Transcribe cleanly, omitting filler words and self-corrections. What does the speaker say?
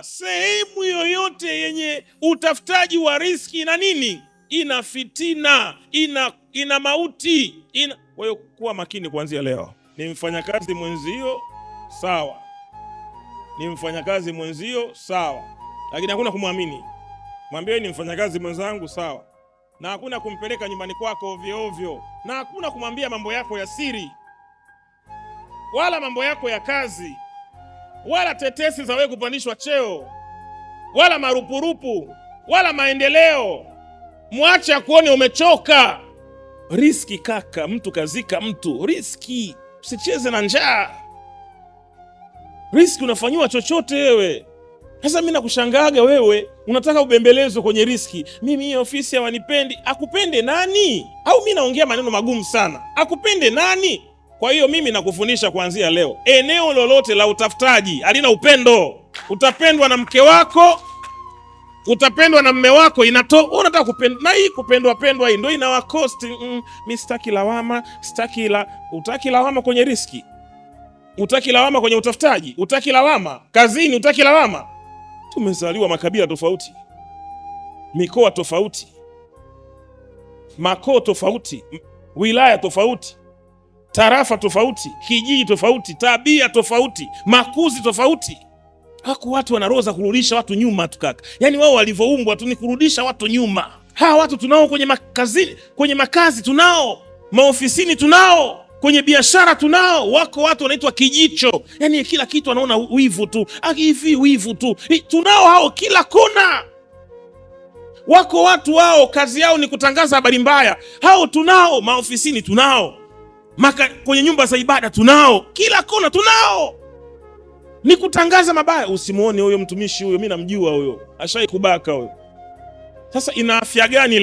sehemu yoyote yenye utafutaji wa riziki ina nini? Ina fitina, ina mauti, Kwa hiyo kuwa makini kuanzia leo. Ni mfanyakazi mwenzio sawa, ni mfanyakazi mwenzio sawa, lakini hakuna kumwamini. Mwambie ni mfanyakazi mwenzangu sawa, na hakuna kumpeleka nyumbani kwako ovyo ovyo, na hakuna kumwambia mambo yako ya siri wala mambo yako ya kazi wala tetesi za wewe kupandishwa cheo wala marupurupu wala maendeleo. Mwache akuone umechoka. Riski kaka, mtu kazika mtu, riski. Usicheze na njaa. Riski unafanywa chochote wewe. Sasa mimi nakushangaaga wewe unataka ubembelezo kwenye riski. Mimi hii ofisi hawanipendi. Akupende nani? Au mimi naongea maneno magumu sana? Akupende nani? Kwa hiyo mimi nakufundisha kuanzia leo, eneo lolote la utafutaji halina upendo. Utapendwa na mke wako, utapendwa na mme wako, unataka kupendwa. Na hii kupendwa hii ndio inawakosti. Mimi sitaki lawama, utaki lawama kwenye riski. Utaki lawama kwenye utafutaji, utaki lawama kazini, utaki lawama. Tumezaliwa makabila tofauti, mikoa tofauti, makoo tofauti, wilaya tofauti, tarafa tofauti, kijiji tofauti, tabia tofauti, makuzi tofauti. Hako watu wanaroza kurudisha watu nyuma tu kaka. Yaani wao walivyoumbwa tu ni kurudisha watu nyuma. Hawa watu tunao kwenye makazi tunao, maofisini tunao, kwenye biashara tunao. Wako watu wanaitwa kijicho. Yaani kila kitu wanaona wivu tu. Hivi wivu tu. Tunao hao kila kona. Wako watu wao kazi yao ni kutangaza habari mbaya. Hao tunao, maofisini tunao. Kwenye nyumba za ibada tunao, kila kona tunao. Ni kutangaza mabaya. Usimuone huyo mtumishi huyo, mimi namjua huyo, ashaikubaka huyo. Sasa ina afya gani?